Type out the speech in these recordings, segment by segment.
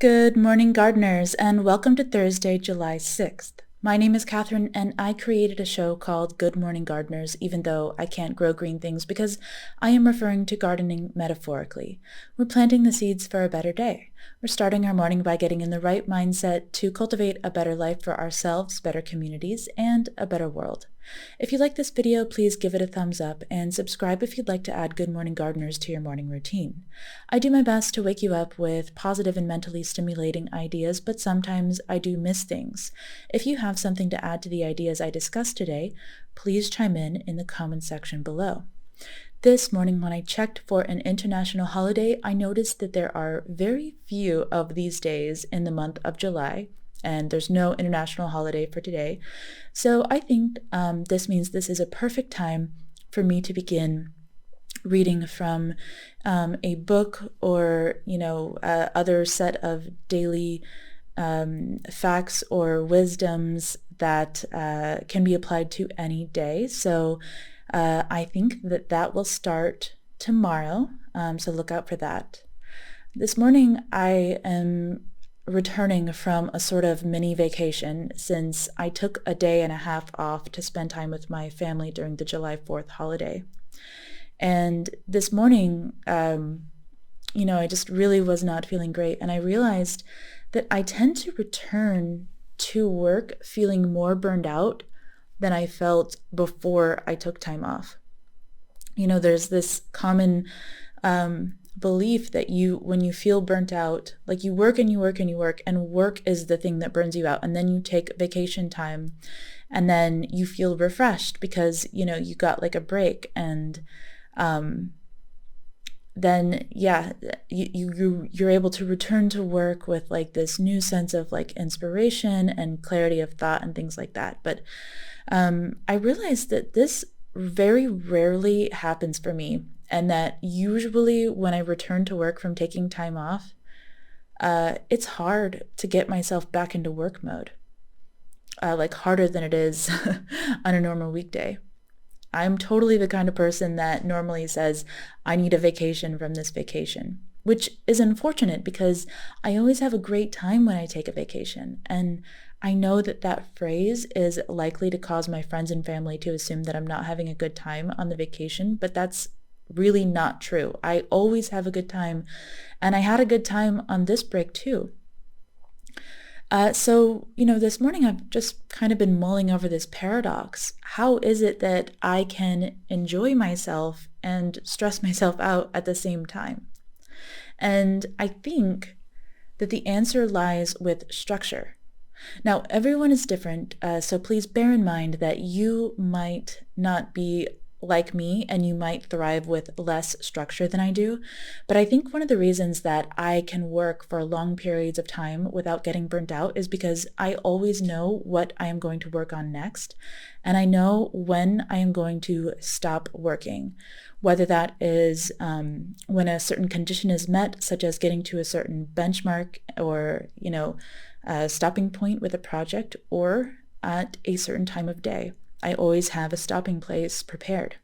Good morning, gardeners, and welcome to Thursday, July 6th. My name is Catherine, and I created a show called Good Morning Gardeners, even though I can't grow green things because I am referring to gardening metaphorically. We're planting the seeds for a better day. We're starting our morning by getting in the right mindset to cultivate a better life for ourselves, better communities, and a better world. If you like this video, please give it a thumbs up and subscribe if you'd like to add Good Morning Gardeners to your morning routine. I do my best to wake you up with positive and mentally stimulating ideas, but sometimes I do miss things. If you have something to add to the ideas I discussed today, please chime in the comment section below. This morning, when I checked for an international holiday, I noticed that there are very few of these days in the month of July, and there's no international holiday for today. So I think this means this is a perfect time for me to begin reading from a book or, other set of daily facts or wisdoms that can be applied to any day. So I think that will start tomorrow, so look out for that. This morning I am returning from a sort of mini vacation since I took a day and a half off to spend time with my family during the July 4th holiday. And this morning, I just really was not feeling great, and I realized that I tend to return to work feeling more burned out than I felt before I took time off. There's this common belief that when you feel burnt out, like you work and you work and you work, and work is the thing that burns you out, and then you take vacation time, and then you feel refreshed because, you got like a break, and then you're able to return to work with like this new sense of like inspiration and clarity of thought and things like that. But I realized that this very rarely happens for me, and that usually when I return to work from taking time off, it's hard to get myself back into work mode, like harder than it is on a normal weekday. I'm totally the kind of person that normally says, I need a vacation from this vacation, which is unfortunate because I always have a great time when I take a vacation. And I know that phrase is likely to cause my friends and family to assume that I'm not having a good time on the vacation, but that's really not true. I always have a good time, and I had a good time on this break too. So this morning I've just kind of been mulling over this paradox. How is it that I can enjoy myself and stress myself out at the same time? And I think that the answer lies with structure. Now, everyone is different, so please bear in mind that you might not be like me, and you might thrive with less structure than I do. But I think one of the reasons that I can work for long periods of time without getting burnt out is because I always know what I am going to work on next, and I know when I am going to stop working, whether that is when a certain condition is met, such as getting to a certain benchmark or, a stopping point with a project, or at a certain time of day. I always have a stopping place prepared.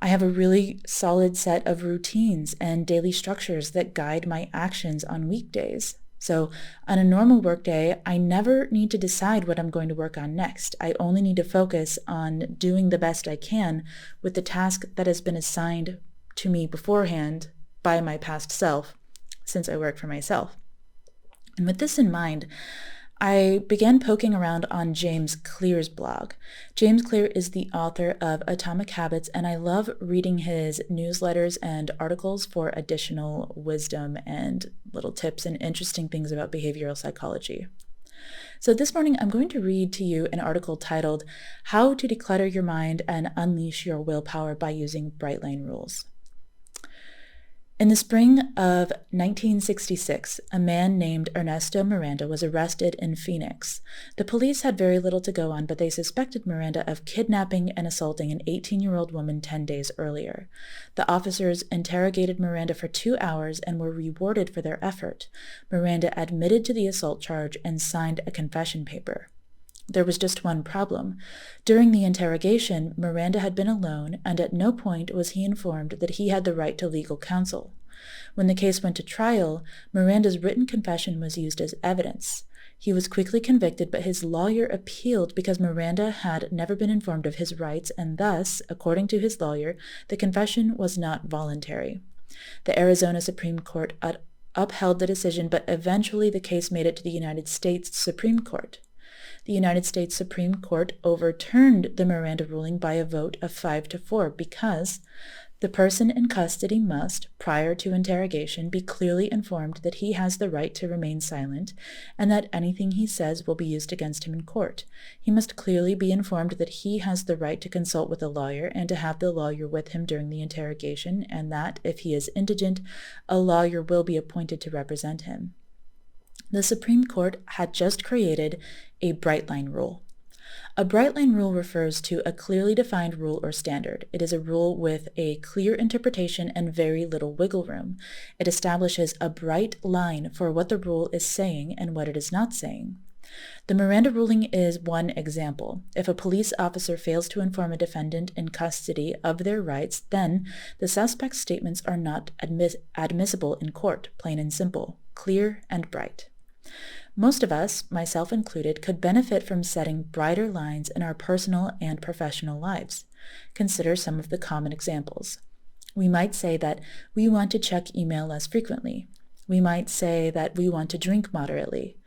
I have a really solid set of routines and daily structures that guide my actions on weekdays. So on a normal workday, I never need to decide what I'm going to work on next. I only need to focus on doing the best I can with the task that has been assigned to me beforehand by my past self, since I work for myself. And with this in mind, I began poking around on James Clear's blog. James Clear is the author of Atomic Habits, and I love reading his newsletters and articles for additional wisdom and little tips and interesting things about behavioral psychology. So this morning, I'm going to read to you an article titled, How to Declutter Your Mind and Unleash Your Willpower by Using Bright Line Rules. In the spring of 1966, a man named Ernesto Miranda was arrested in Phoenix. The police had very little to go on, but they suspected Miranda of kidnapping and assaulting an 18-year-old woman 10 days earlier. The officers interrogated Miranda for 2 hours and were rewarded for their effort. Miranda admitted to the assault charge and signed a confession paper. There was just one problem. During the interrogation, Miranda had been alone, and at no point was he informed that he had the right to legal counsel. When the case went to trial, Miranda's written confession was used as evidence. He was quickly convicted, but his lawyer appealed because Miranda had never been informed of his rights, and thus, according to his lawyer, the confession was not voluntary. The Arizona Supreme Court upheld the decision, but eventually the case made it to the United States Supreme Court. The United States Supreme Court overturned the Miranda ruling by a vote of 5-4 because the person in custody must, prior to interrogation, be clearly informed that he has the right to remain silent and that anything he says will be used against him in court. He must clearly be informed that he has the right to consult with a lawyer and to have the lawyer with him during the interrogation, and that, if he is indigent, a lawyer will be appointed to represent him. The Supreme Court had just created a bright line rule. A bright line rule refers to a clearly defined rule or standard. It is a rule with a clear interpretation and very little wiggle room. It establishes a bright line for what the rule is saying and what it is not saying. The Miranda ruling is one example. If a police officer fails to inform a defendant in custody of their rights, then the suspect's statements are not admissible in court, plain and simple, clear and bright. Most of us, myself included, could benefit from setting brighter lines in our personal and professional lives. Consider some of the common examples. We might say that we want to check email less frequently. We might say that we want to drink moderately.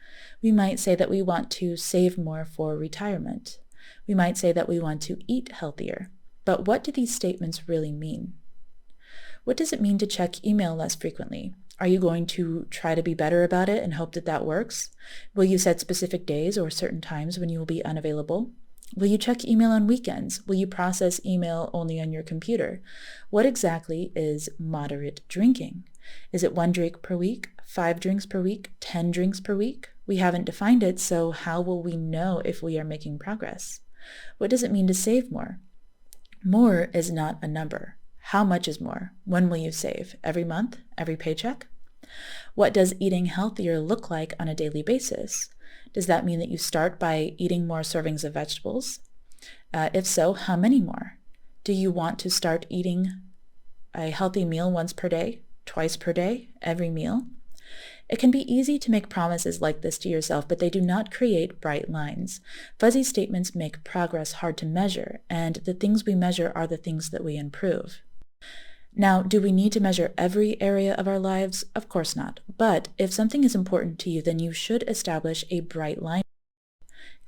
We might say that we want to save more for retirement. We might say that we want to eat healthier. But what do these statements really mean? What does it mean to check email less frequently? Are you going to try to be better about it and hope that that works? Will you set specific days or certain times when you will be unavailable? Will you check email on weekends? Will you process email only on your computer? What exactly is moderate drinking? Is it 1 drink per week, 5 drinks per week, 10 drinks per week? We haven't defined it, so how will we know if we are making progress? What does it mean to save more? More is not a number. How much is more? When will you save? Every month? Every paycheck? What does eating healthier look like on a daily basis? Does that mean that you start by eating more servings of vegetables? If so, how many more? Do you want to start eating a healthy meal once per day, twice per day, every meal? It can be easy to make promises like this to yourself, but they do not create bright lines. Fuzzy statements make progress hard to measure, and the things we measure are the things that we improve. Now, do we need to measure every area of our lives? Of course not. But if something is important to you, then you should establish a bright line.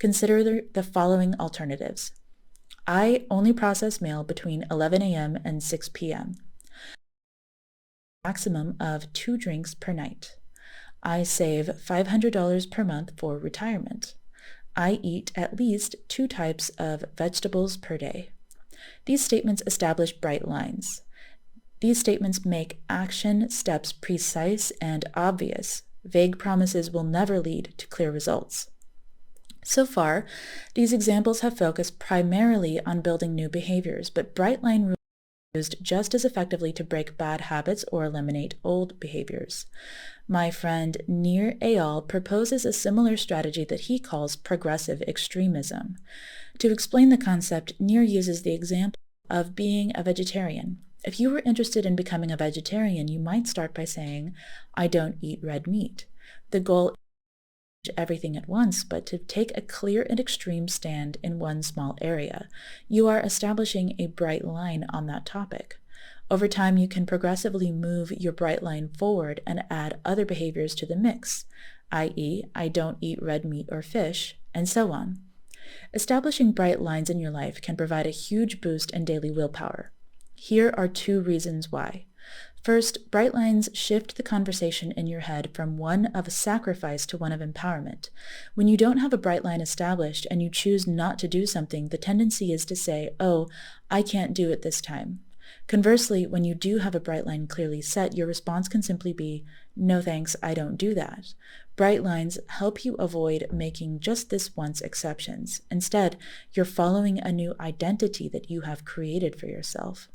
Consider the following alternatives. I only process mail between 11 a.m. and 6 p.m. Maximum of 2 drinks per night. I save $500 per month for retirement. I eat at least 2 types of vegetables per day. These statements establish bright lines. These statements make action steps precise and obvious. Vague promises will never lead to clear results. So far, these examples have focused primarily on building new behaviors, but bright line rules are used just as effectively to break bad habits or eliminate old behaviors. My friend Nir Eyal proposes a similar strategy that he calls progressive extremism. To explain the concept, Nir uses the example of being a vegetarian. If you were interested in becoming a vegetarian, you might start by saying, I don't eat red meat. The goal isn't to change everything at once, but to take a clear and extreme stand in one small area. You are establishing a bright line on that topic. Over time, you can progressively move your bright line forward and add other behaviors to the mix, i.e., I don't eat red meat or fish, and so on. Establishing bright lines in your life can provide a huge boost in daily willpower. Here are 2 reasons why. First, bright lines shift the conversation in your head from one of sacrifice to one of empowerment. When you don't have a bright line established and you choose not to do something, the tendency is to say, oh, I can't do it this time. Conversely, when you do have a bright line clearly set, your response can simply be, no thanks, I don't do that. Bright lines help you avoid making just this once exceptions. Instead, you're following a new identity that you have created for yourself.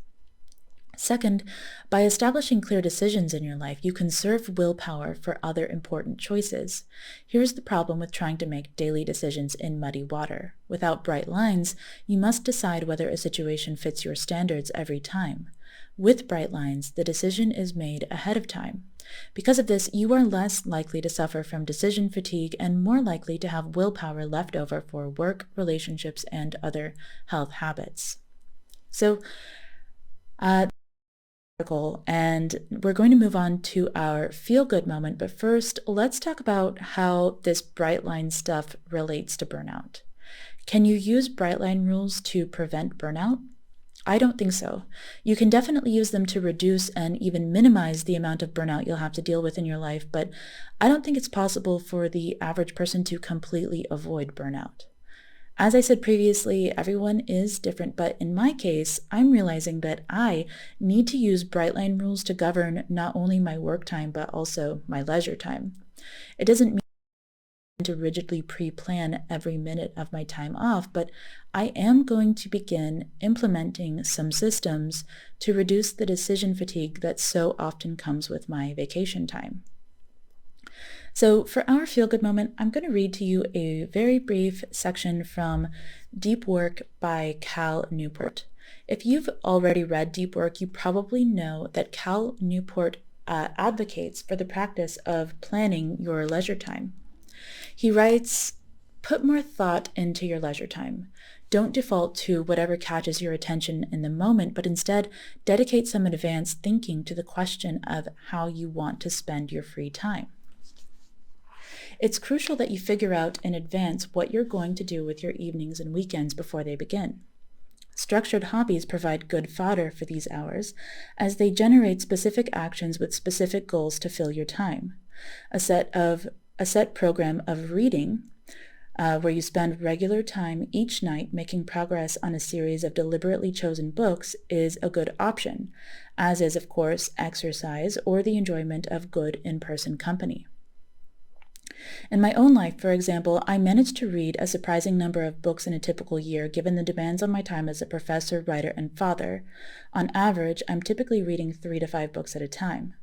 Second, by establishing clear decisions in your life, you conserve willpower for other important choices. Here's the problem with trying to make daily decisions in muddy water. Without bright lines, you must decide whether a situation fits your standards every time. With bright lines, the decision is made ahead of time. Because of this, you are less likely to suffer from decision fatigue and more likely to have willpower left over for work, relationships, and other health habits. So, and we're going to move on to our feel-good moment, but first, let's talk about how this bright line stuff relates to burnout. Can you use bright line rules to prevent burnout? I don't think so. You can definitely use them to reduce and even minimize the amount of burnout you'll have to deal with in your life, but I don't think it's possible for the average person to completely avoid burnout. As I said previously, everyone is different, but in my case, I'm realizing that I need to use bright line rules to govern not only my work time, but also my leisure time. It doesn't mean to rigidly pre-plan every minute of my time off, but I am going to begin implementing some systems to reduce the decision fatigue that so often comes with my vacation time. So for our feel-good moment, I'm going to read to you a very brief section from Deep Work by Cal Newport. If you've already read Deep Work, you probably know that Cal Newport advocates for the practice of planning your leisure time. He writes, "Put more thought into your leisure time. Don't default to whatever catches your attention in the moment, but instead dedicate some advanced thinking to the question of how you want to spend your free time. It's crucial that you figure out in advance what you're going to do with your evenings and weekends before they begin. Structured hobbies provide good fodder for these hours, as they generate specific actions with specific goals to fill your time. A set program of reading, where you spend regular time each night making progress on a series of deliberately chosen books, is a good option, as is, of course, exercise or the enjoyment of good in-person company. In my own life, for example, I managed to read a surprising number of books in a typical year given the demands on my time as a professor, writer, and father. On average, I'm typically reading 3 to 5 books at a time.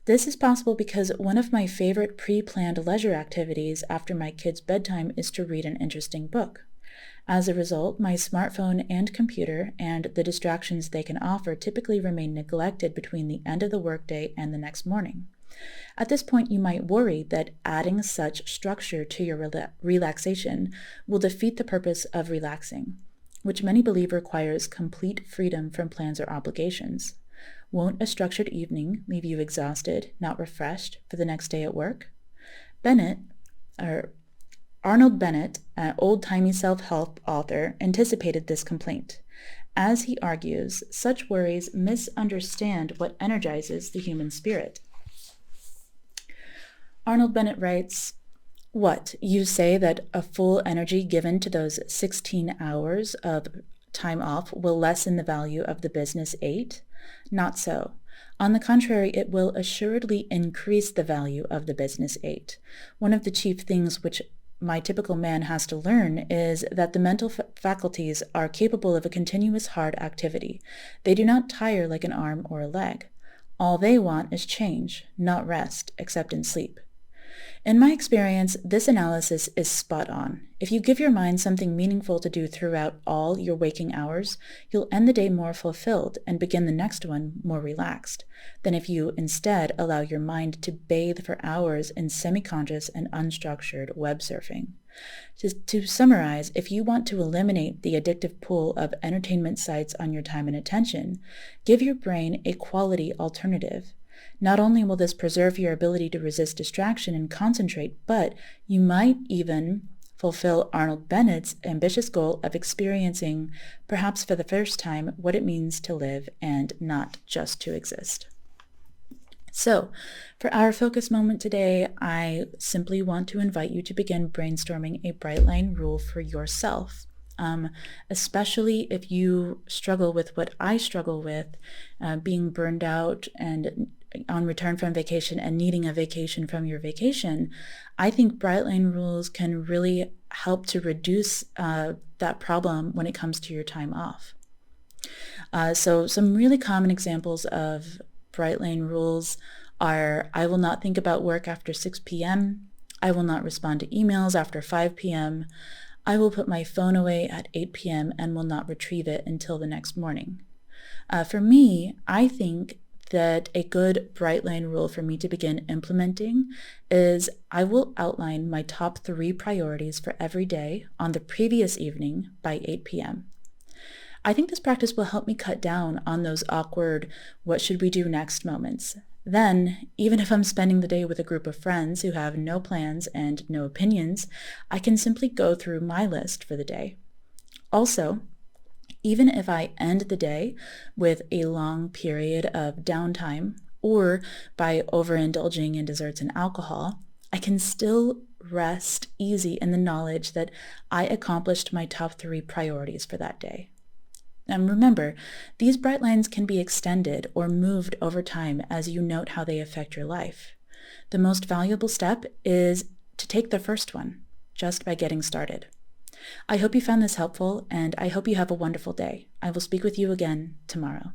This is possible because one of my favorite pre-planned leisure activities after my kids' bedtime is to read an interesting book. As a result, my smartphone and computer and the distractions they can offer typically remain neglected between the end of the workday and the next morning. At this point, you might worry that adding such structure to your relaxation will defeat the purpose of relaxing, which many believe requires complete freedom from plans or obligations. Won't a structured evening leave you exhausted, not refreshed for the next day at work? Arnold Bennett, an old-timey self-help author, anticipated this complaint. As he argues, such worries misunderstand what energizes the human spirit. Arnold Bennett writes, "What, you say that a full energy given to those 16 hours of time off will lessen the value of the business 8? Not so. On the contrary, it will assuredly increase the value of the business 8. One of the chief things which my typical man has to learn is that the mental faculties are capable of a continuous hard activity. They do not tire like an arm or a leg. All they want is change, not rest, except in sleep." In my experience, this analysis is spot on. If you give your mind something meaningful to do throughout all your waking hours, you'll end the day more fulfilled and begin the next one more relaxed than if you instead allow your mind to bathe for hours in semi-conscious and unstructured web surfing. To summarize, if you want to eliminate the addictive pull of entertainment sites on your time and attention, give your brain a quality alternative. Not only will this preserve your ability to resist distraction and concentrate, but you might even fulfill Arnold Bennett's ambitious goal of experiencing, perhaps for the first time, what it means to live and not just to exist. So, for our focus moment today, I simply want to invite you to begin brainstorming a bright line rule for yourself. Especially if you struggle with what I struggle with, being burned out and on return from vacation and needing a vacation from your vacation, I think bright line rules can really help to reduce that problem when it comes to your time off. So some really common examples of bright line rules are: I will not think about work after 6 p.m. I will not respond to emails after 5 p.m. I will put my phone away at 8 p.m. and will not retrieve it until the next morning. For me, I think that a good bright line rule for me to begin implementing is I will outline my top 3 priorities for every day on the previous evening by 8 p.m. I think this practice will help me cut down on those awkward, what should we do next moments. Then, even if I'm spending the day with a group of friends who have no plans and no opinions, I can simply go through my list for the day. Also, even if I end the day with a long period of downtime or by overindulging in desserts and alcohol, I can still rest easy in the knowledge that I accomplished my top 3 priorities for that day. And remember, these bright lines can be extended or moved over time as you note how they affect your life. The most valuable step is to take the first one, just by getting started. I hope you found this helpful, and I hope you have a wonderful day. I will speak with you again tomorrow.